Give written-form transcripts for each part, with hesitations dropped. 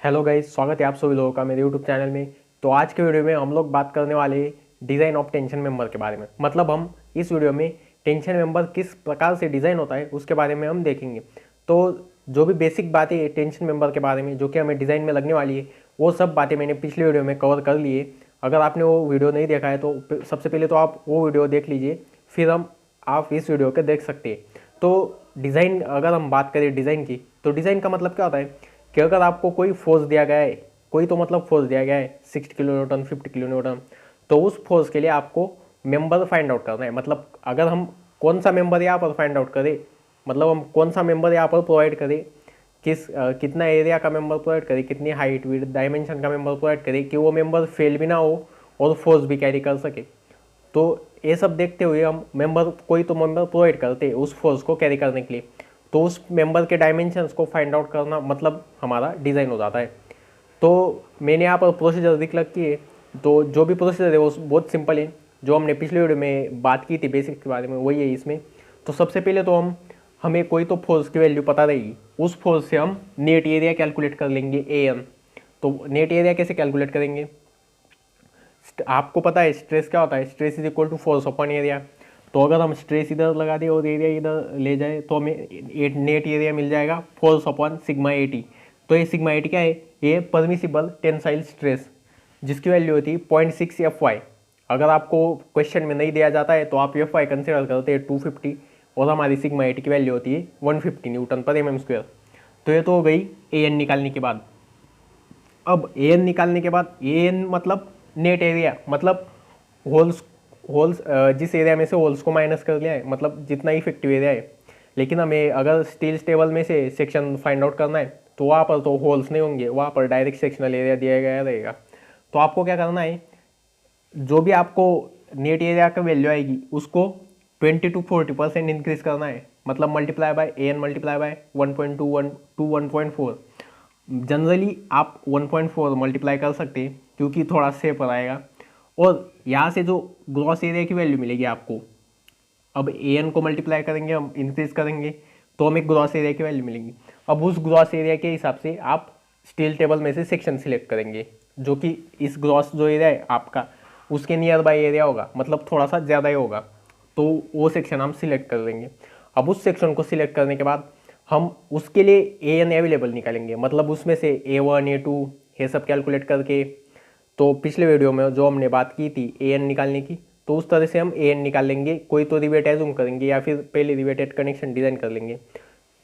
Hello guys, स्वागत है आप सभी लोगों का मेरे यूट्यूब चैनल में। तो आज के वीडियो में हम लोग बात करने वाले हैं डिज़ाइन ऑफ टेंशन मेंबर के बारे में। मतलब हम इस वीडियो में टेंशन मेंबर किस प्रकार से डिज़ाइन होता है उसके बारे में हम देखेंगे। तो जो भी बेसिक बातें हैं टेंशन मेंबर के बारे में जो कि हमें डिज़ाइन में लगने वाली है, वो सब बातें मैंने पिछले वीडियो में कवर कर ली है। अगर आपने वो वीडियो नहीं देखा है तो सबसे पहले तो आप वो वीडियो देख लीजिए, फिर आप इस वीडियो को देख सकते हैं। तो डिज़ाइन, अगर हम बात करें डिज़ाइन की, तो डिज़ाइन का मतलब क्या होता है कि अगर आपको कोई फोर्स दिया गया है, कोई तो मतलब फोर्स दिया गया है 60 किलो न्यूटन, 50 किलो न्यूटन, तो उस फोर्स के लिए आपको मेंबर फाइंड आउट करना है। मतलब अगर हम कौन सा मेंबर यहाँ पर फाइंड आउट करें, मतलब हम कौन सा मेंबर यहाँ पर प्रोवाइड करें, कितना एरिया का मेंबर प्रोवाइड करें, कितनी हाइट विड्थ डायमेंशन का मेंबर प्रोवाइड करें कि वो मेंबर फेल भी ना हो और फोर्स भी कैरी कर सके। तो ये सब देखते हुए हम कोई तो मेंबर प्रोवाइड करते हैं उस फोर्स को कैरी करने के लिए। तो उस मेंबर के डायमेंशंस को फाइंड आउट करना मतलब हमारा डिज़ाइन हो जाता है। तो मैंने यहाँ पर प्रोसीजर लिख रखी है। तो जो भी प्रोसीजर है वो बहुत सिंपल है, जो हमने पिछले वीडियो में बात की थी बेसिक्स के बारे में, वही है इसमें। तो सबसे पहले तो हमें कोई तो फोर्स की वैल्यू पता रहेगी, उस फोर्स से हम नेट एरिया कैलकुलेट कर लेंगे AN। तो नेट एरिया कैसे कैलकुलेट करेंगे? आपको पता है स्ट्रेस क्या होता है, stress is equal to force upon area. तो अगर हम स्ट्रेस इधर लगा दें और एरिया इधर ले जाए तो हमें नेट एरिया मिल जाएगा फोर्स अपॉन सिग्मा 80। तो ये सिग्मा 80 क्या है? ये परमिसिबल टेंसाइल स्ट्रेस, जिसकी वैल्यू होती है 0.6 FY। अगर आपको क्वेश्चन में नहीं दिया जाता है तो आप FY कंसिडर करते हैं 250, और हमारी सिग्मा 80 की वैल्यू होती है 150 न्यूटन पर mm²। तो ये तो हो गई AN निकालने के बाद। अब AN निकालने के बाद AN मतलब नेट एरिया, मतलब होल्स होल्स जिस एरिया में से होल्स को माइनस कर लिया है, मतलब जितना इफेक्टिव एरिया है। लेकिन हमें अगर स्टील टेबल में से सेक्शन फाइंड आउट करना है तो वहाँ पर तो होल्स नहीं होंगे, वहाँ पर डायरेक्ट सेक्शनल एरिया दिया गया रहेगा। तो आपको क्या करना है, जो भी आपको नेट एरिया का वैल्यू आएगी उसको 20 to 40% इंक्रीज करना है। मतलब multiply by AN multiply by 1.21 to 1.4। Generally आप 1.4 मल्टीप्लाई कर सकते हैं क्योंकि थोड़ा सेफर आएगा। और यहाँ से जो ग्रॉस एरिया की वैल्यू मिलेगी आपको, अब AN को मल्टीप्लाई करेंगे, हम इंक्रीज करेंगे तो हमें ग्रॉस एरिया की वैल्यू मिलेगी। अब उस ग्रॉस एरिया के हिसाब से आप स्टील टेबल में से सेक्शन सिलेक्ट करेंगे, जो कि इस ग्रॉस जो एरिया है आपका उसके नियर बाई एरिया होगा, मतलब थोड़ा सा ज़्यादा ही होगा। तो वो सेक्शन हम सिलेक्ट कर लेंगे। अब उस सेक्शन को सिलेक्ट करने के बाद हम उसके लिए AN अवेलेबल निकालेंगे, मतलब उसमें से A1 A2 ये सब कैलकुलेट करके। तो पिछले वीडियो में जो हमने बात की थी AN निकालने की, तो उस तरह से हम AN निकाल लेंगे। कोई तो रिवेट एज्यूम करेंगे या फिर पहले रिवेटेड कनेक्शन डिज़ाइन कर लेंगे,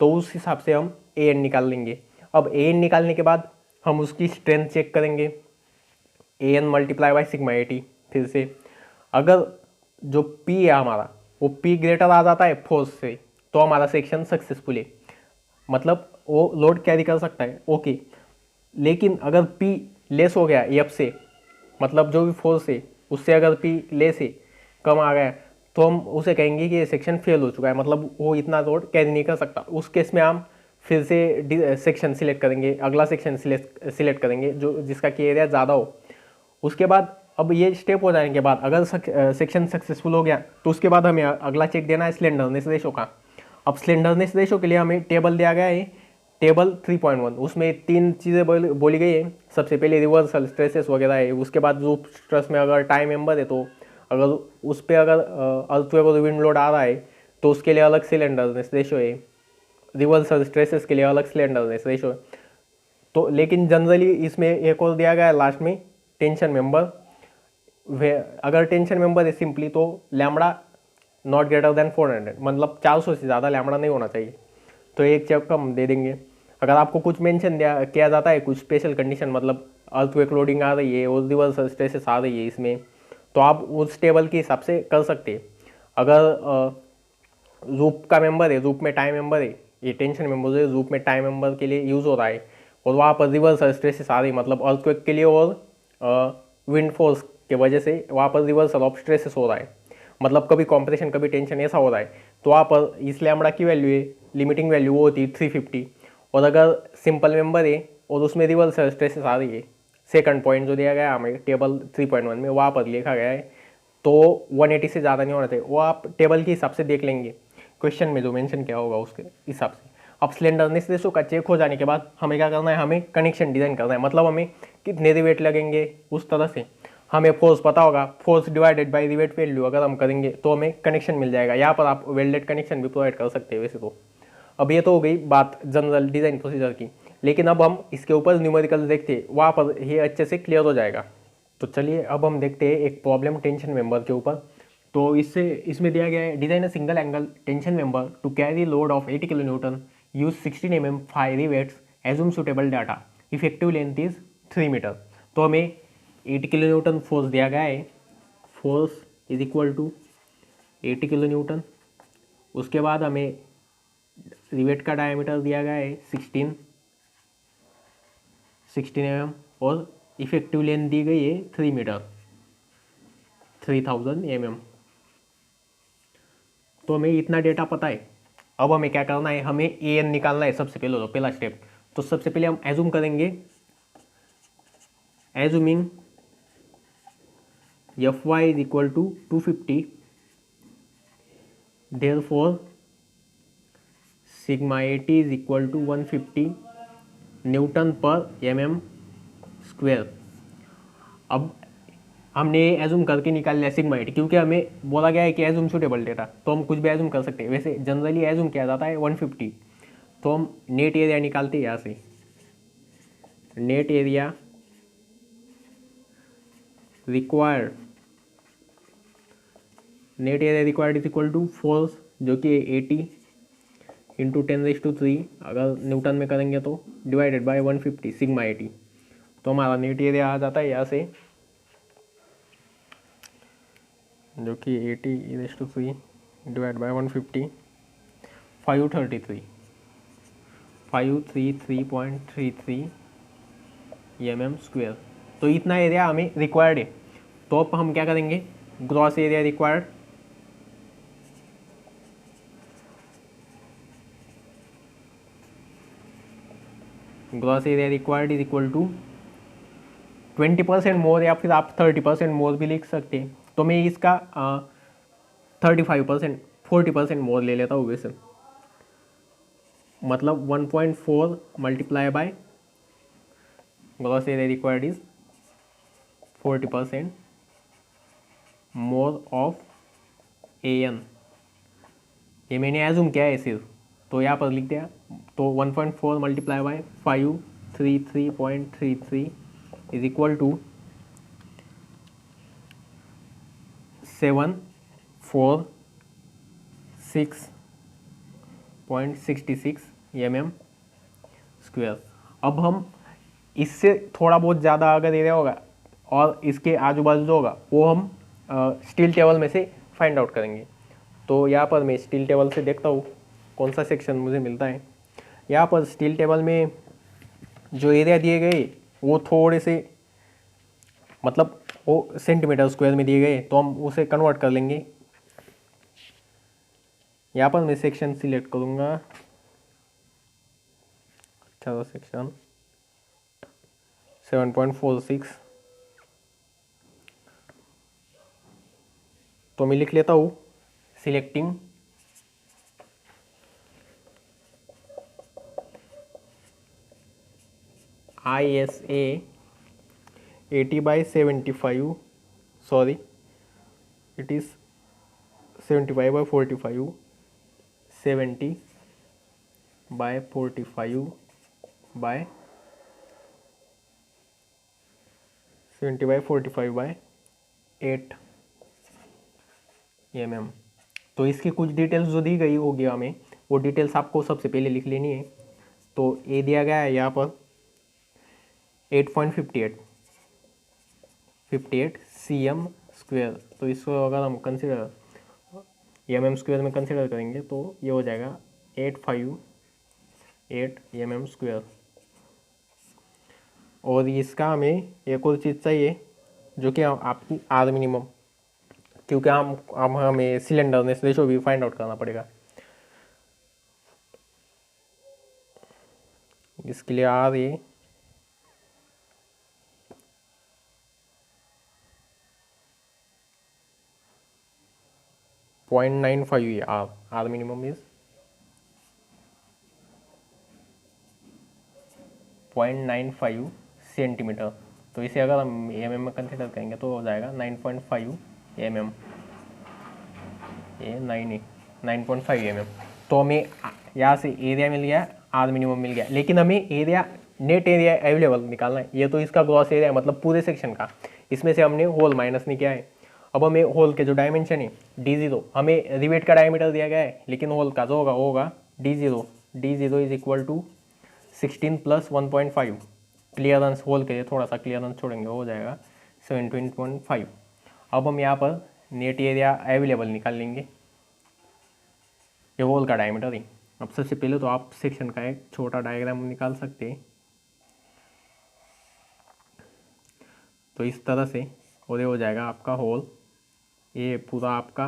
तो उस हिसाब से हम AN निकाल लेंगे। अब AN निकालने के बाद हम उसकी स्ट्रेंथ चेक करेंगे, AN मल्टीप्लाई बाई सिग्मा 80। फिर से अगर जो P है हमारा वो P ग्रेटर आ जाता है फोर्स से, तो हमारा सेक्शन सक्सेसफुल है, मतलब वो लोड कैरी कर सकता है, ओके। लेकिन अगर P लेस हो गया F से, मतलब जो भी फोर्स है उससे अगर P लेस है, कम आ गया, तो हम उसे कहेंगे कि ये सेक्शन फेल हो चुका है, मतलब वो इतना लोड कैरी नहीं कर सकता। उस केस में हम फिर से सेक्शन सिलेक्ट करेंगे, अगला सेक्शन सिलेक्ट करेंगे जो जिसका की एरिया ज़्यादा हो। उसके बाद अब ये स्टेप हो जाने के बाद अगर सेक्शन सक्सेसफुल हो गया तो उसके बाद हमें अगला चेक देना है स्लेंडरनेस रेशो का। अब स्लेंडरनेस रेशो के लिए हमें टेबल दिया गया है, टेबल 3.1। उसमें 3 चीज़ें बोली गई है। सबसे पहले रिवर्सल स्ट्रेसेस वगैरह है, उसके बाद जो स्ट्रेस में अगर टाइम मेंबर है तो अगर उस पर अगर अर्थक्वेक और विंड लोड आ रहा है तो उसके लिए अलग स्लेंडरनेस रेशो है, रिवर्सल स्ट्रेसेस के लिए अलग स्लेंडरनेस रेशो है। तो लेकिन जनरली इसमें एक और दिया गया है लास्ट में टेंशन मेंबर। अगर टेंशन मेंबर है सिंपली तो लैम्बडा नॉट ग्रेटर देन 400, मतलब 400 से ज़्यादा लैम्बडा नहीं होना चाहिए। तो एक चेक हम दे देंगे। अगर आपको कुछ मेंशन किया जाता है, कुछ स्पेशल कंडीशन, मतलब अर्थक्वेक लोडिंग आ रही है और रिवर्सल स्ट्रेसेस आ रही है इसमें, तो आप उस टेबल के हिसाब से कर सकते हैं। अगर रूप का मेंबर है, रूप में टाइम मेंबर है, ये टेंशन मेंबर है रूप में टाइम मेंबर के लिए यूज़ हो रहा है और वहाँ पर रिवर्सल स्ट्रेसेस आ रही है, मतलब अर्थक्वेक के लिए और विंड फोर्स के वजह से वहाँ पर रिवर्सल ऑफ स्ट्रेसेस हो रहा है, मतलब कभी कॉम्प्रेशन कभी टेंशन ऐसा हो रहा है, तो वहाँ पर इस लैम्बडा की वैल्यू है, लिमिटिंग वैल्यू वो होती है 350। और अगर सिंपल मेंबर है और उसमें रिवर्सल स्ट्रेसेस आ रही है, सेकंड पॉइंट जो दिया गया है हमें टेबल 3.1 में वहाँ पर लिखा गया है, तो 180 से ज़्यादा नहीं होना चाहिए। वो आप टेबल के हिसाब से देख लेंगे, क्वेश्चन में जो मेंशन किया होगा उसके हिसाब से। अब स्लेंडरनेस रेशो का चेक हो जाने के बाद हमें क्या करना है, हमें कनेक्शन डिज़ाइन करना है। मतलब हमें कितने रिवेट लगेंगे उस तरह से हमें फोर्स पता होगा, force divided by rivet value अगर हम करेंगे तो हमें कनेक्शन मिल जाएगा। यहाँ पर आप वेल्डेड कनेक्शन भी प्रोवाइड कर सकते हैं वैसे तो। अब ये तो हो गई बात जनरल डिज़ाइन प्रोसीजर की, लेकिन अब हम इसके ऊपर न्यूमेरिकल देखते हैं, वहाँ पर ये अच्छे से क्लियर हो जाएगा। तो चलिए अब हम देखते हैं एक प्रॉब्लम टेंशन मेंबर के ऊपर। तो इसमें दिया गया है, design a single angle tension member to carry load of 80 kilo newton, use 16 mm 5 rivets, assume suitable data, effective length is 3 metre. तो हमें 80 किलो न्यूटन फोर्स दिया गया है, force is equal to 80 kilo newton. उसके बाद हमें rivet का diameter दिया गया है 16 mm और इफेक्टिव लेंथ दी गई है 3 मीटर, 3000 mm। तो हमें इतना डेटा पता है। अब हमें क्या करना है, हमें ए एन निकालना है सबसे पहले, तो पहला स्टेप। तो सबसे पहले हम एज्यूम करेंगे, assuming F Y is equal to 250, therefore sigma A T is equal to 150 newton पर एम स्क्वेयर। अब हमने एज्यूम करके निकाल लिया सिग्मा एटी, क्योंकि हमें बोला गया है कि एज्यूम सुटेबल डेटा, तो हम कुछ भी एज्यूम कर सकते हैं। वैसे जनरली एज्यूम किया जाता है 150। तो हम नेट एरिया निकालते हैं यहाँ से, net area required, net area required is equal to force जो कि 80 इंटू 10⁻³ अगर न्यूटन में करेंगे तो डिवाइडेड बाय 150 सिग्मा 80। तो हमारा नेट एरिया आ जाता है यहाँ से, जो कि 80⁻³ डिवाइड बाय 150, 533.33 mm स्क्वेयर। तो इतना एरिया हमें रिक्वायर्ड है। तो अब हम क्या करेंगे, gross area required, gross area required is equal to 20% more, या फिर आप 30% मोर भी लिख सकते हैं। तो मैं इसका 35% 40% मोर ले लेता हूँ वैसे, मतलब 1.4 multiply by gross area required is 40% more of A N. ये मैंने एज्यूम किया है सिर्फ, तो यहाँ पर लिख दिया। तो 1.4 multiply by 533.33 is equal to 746.66 mm square. अब हम इससे थोड़ा बहुत ज़्यादा अगर एरिया होगा और इसके आजू बाजू जो होगा वो हम स्टील टेबल में से फाइंड आउट करेंगे। तो यहाँ पर मैं स्टील टेबल से देखता हूँ कौन सा सेक्शन मुझे मिलता है। यहाँ पर स्टील टेबल में जो एरिया दिए गए वो थोड़े से, मतलब वो सेंटीमीटर स्क्वायर में दिए गए, तो हम उसे कन्वर्ट कर लेंगे। यहाँ पर मैं सेक्शन सिलेक्ट करूँगा, अच्छा सेक्शन 7.46। तो मैं लिख लेता हूँ selecting ISA 80/75, sorry it is 75/45, 70/45 by 8 mm। तो इसकी कुछ डिटेल्स जो दी गई होगी हमें, वो डिटेल्स आपको सबसे पहले लिख लेनी है। तो ए दिया गया है यहाँ पर 8.58 cm स्क्वेयर। तो इसको अगर हम कंसिडर mm स्क्वेयर में कंसिडर करेंगे तो ये हो जाएगा 858 mm स्क्वेयर। और इसका हमें एक और चीज़ चाहिए जो कि आपकी आर मिनिमम, क्योंकि हमें सिलेंडरनेस रेशो भी फाइंड आउट करना पड़ेगा। इसके लिए आर ये 0.95 है, आर मिनिमम इज 0.95 सेंटीमीटर। तो इसे अगर हम mm में कंसिडर करेंगे तो हो जाएगा 9.5 mm, ये 9.5 mm। तो हमें यहाँ से एरिया मिल गया, आर मिनिमम मिल गया, लेकिन हमें एरिया, नेट एरिया अवेलेबल निकालना है। ये तो इसका ग्रॉस एरिया है, मतलब पूरे सेक्शन का, इसमें से हमने होल माइनस नहीं किया है। अब हमें होल के जो डायमेंशन है d0, हमें रिवेट का डायमीटर दिया गया है, लेकिन होल का जो होगा d0 is equal to 16 + 1.5। Clearance hole के लिए थोड़ा सा क्लियरेंस छोड़ेंगे, हो जाएगा 17.5। अब हम यहाँ पर नेट एरिया अवेलेबल निकाल लेंगे, ये होल का डायमीटर है। अब सबसे पहले तो आप सेक्शन का एक छोटा डायग्राम निकाल सकते हैं, तो इस तरह से, और ये हो जाएगा आपका होल, ये पूरा आपका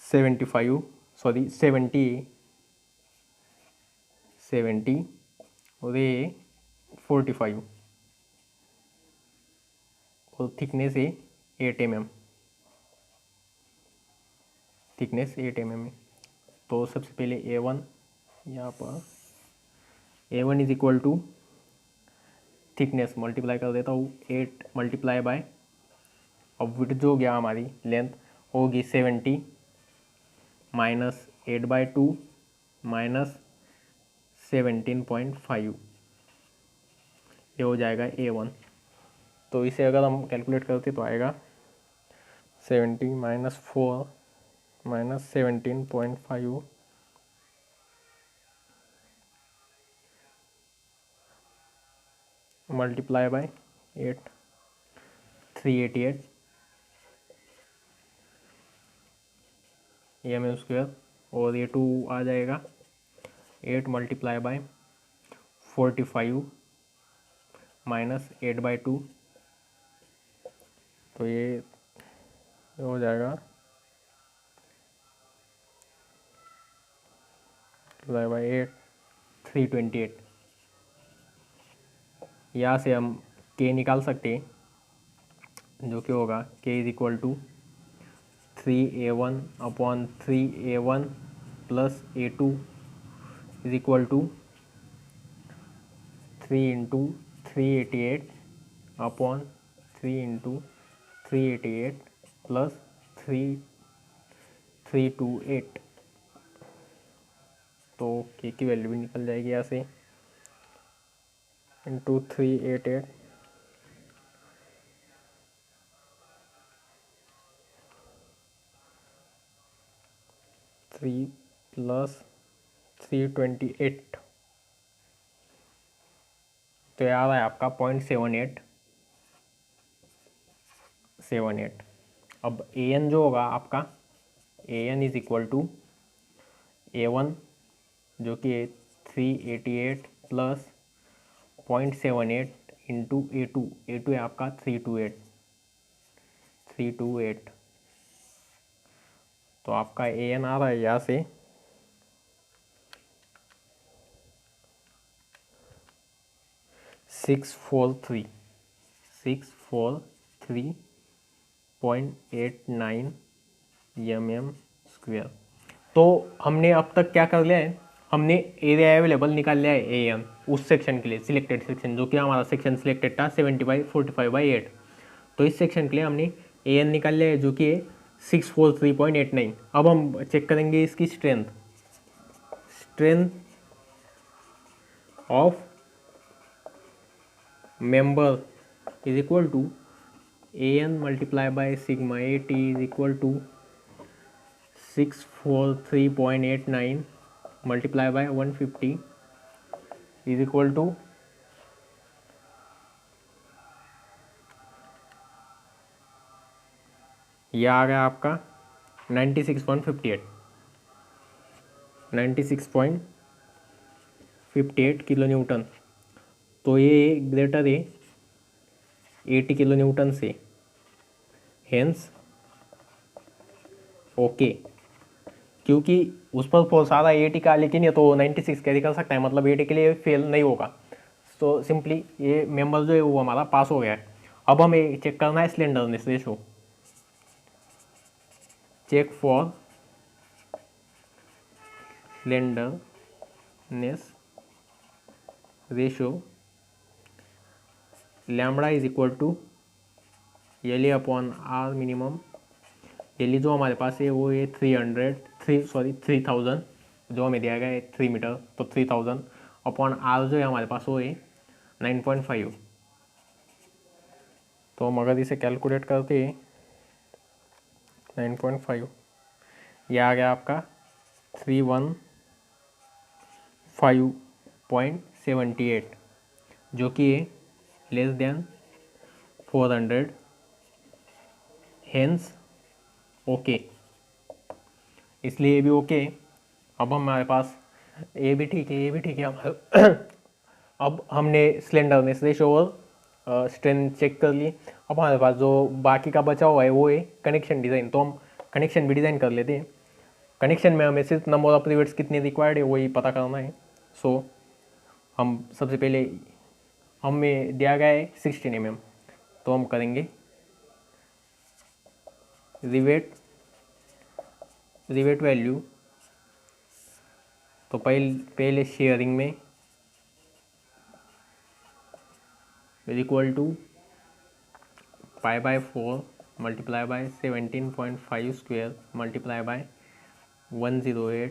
70 और ये 45 और थिकनेस है 8 mm, थिकनेस 8 mm है। तो सबसे पहले A1 यहाँ पर, A1 is equal to thickness multiply कर देता हूँ 8 मल्टीप्लाई बाय, अब विड्थ जो हो गया हमारी लेंथ होगी 70 माइनस 8/2 माइनस 17.5, ये हो जाएगा A1। तो इसे अगर हम कैलकुलेट करते तो आएगा 70 minus 4 minus 17.5 multiply by 8, 388 mm square, और ये 2 आ जाएगा 8 मल्टीप्लाई बाय 45 माइनस 8/2, तो ये हो जाएगा बाय 8, 328। यहाँ से हम k निकाल सकते हैं, जो कि होगा k is equal to 3A1/3A1 plus A2 is equal to 3 × 388/3 × 388 plus 328। तो k की वैल्यू भी निकल जाएगी यहाँ से, इंटू 388 3 प्लस 328, तो ये आ रहा है आपका 0.7878। अब an जो होगा आपका, an is equal to A1 जो कि 388 प्लस 0.78 इंटू A2 है आपका 328। तो आपका an आ रहा है यहाँ से 643.89 mm स्क्वायर। तो हमने अब तक क्या कर लिया है, हमने एरिया अवेलेबल निकाल लिया है an उस सेक्शन के लिए, सिलेक्टेड सेक्शन, जो कि हमारा सेक्शन सिलेक्टेड था 70/45/8। तो इस सेक्शन के लिए हमने an निकाल लिया है, जो कि 643.89। अब हम चेक करेंगे इसकी strength of member is equal to an multiply by sigma AT is equal to 643.89 multiply by 150 is equal to यह आ गया आपका 96.58 किलो न्यूटन। तो ये ग्रेटर है 80 किलो न्यूटन से, हेंस ओके। क्योंकि उस पर फोर्स आ रहा है 80 का, लेकिन ये तो 96 कैरी कर सकता है, मतलब 80 के लिए फेल नहीं होगा। तो सिंपली ये मेंबर जो है वो हमारा पास हो गया है। अब हमें चेक करना है slenderness ratio, check for slenderness ratio lambda is equal to L A upon R minimum. L जो हमारे पास है वो है 3000, जो हमें दिया गया है 3 मीटर, तो 3000 अपॉन आर जो है हमारे पास वो है 9.5। तो हम अगर इसे कैलकुलेट करते हैं 9.5, यह आ गया आपका 315.78, जो कि है लेस देन 400, हेंस ओके। इसलिए ये भी ओके। अब हमारे पास ये भी ठीक है, ये भी ठीक है हमारे अब हमने स्लेंडरनेस रेशो और स्ट्रेंथ चेक कर लिए। अब हमारे पास जो बाकी का बचा हुआ है वो है कनेक्शन डिज़ाइन। तो हम कनेक्शन भी डिज़ाइन कर लेते हैं। कनेक्शन में हमें सिर्फ नंबर ऑफ रिवेट्स कितने रिक्वायर्ड है वही पता करना है। सो हम सबसे पहले हमें दिया गया है 16 mm, तो हम करेंगे रिवेट वैल्यू। तो पहले शेयरिंग में equal to π/4 multiply by 17.5 square multiply by 108,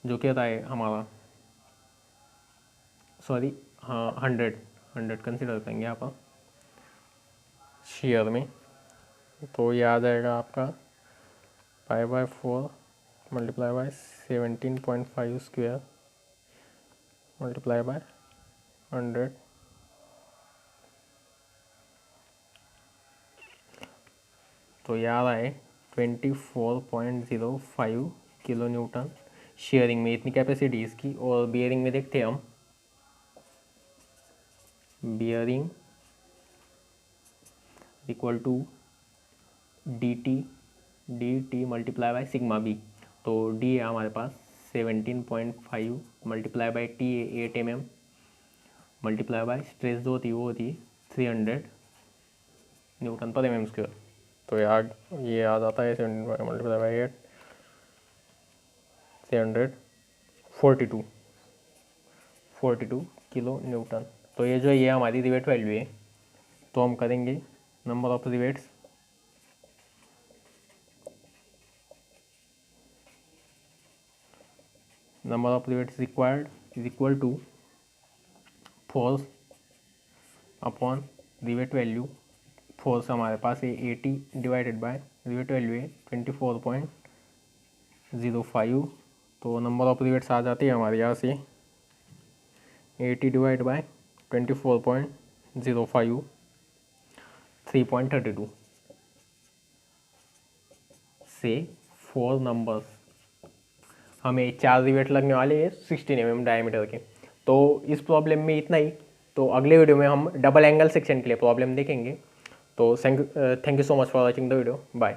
जो क्या था हमारा, सॉरी हाँ 100 कंसिडर करेंगे यहाँ पर शेयर में। तो ये आ जाएगा आपका π/4 multiply by 17.5 square multiply by 100। तो ये आ रहा है 24.05 किलो न्यूटन शेयरिंग में, इतनी कैपेसिटी इसकी। और बियरिंग में देखते हैं हम, bearing equal to D multiply by sigma B. तो डी है हमारे पास 17.5 मल्टीप्लाई बाय टी है 8 mm मल्टीप्लाई बाय स्ट्रेस जो होती वो होती 300 न्यूटन पर mm स्क्वायर। तो ये आ जाता है 17 मल्टीप्लाई बाई 8 342 किलो न्यूटन। तो ये जो ये हमारी रिवेट वैल्यू है। तो हम करेंगे number of rivets, number of rivets required is equal to force upon rivet value. Force हमारे पास है 80 डिवाइडेड बाय रिवेट वैल्यू है 24.05। तो नंबर ऑफ रिवेट्स आ जाती है हमारे यहाँ से 80 डिवाइड बाय 24.05 3.32 से 4 नंबर्स। हमें 4 रिवेट लगने वाले हैं 16 mm डायमीटर के। तो इस प्रॉब्लम में इतना ही। तो अगले वीडियो में हम डबल एंगल सेक्शन के लिए प्रॉब्लम देखेंगे। तो thank you so much for watching the video. Bye.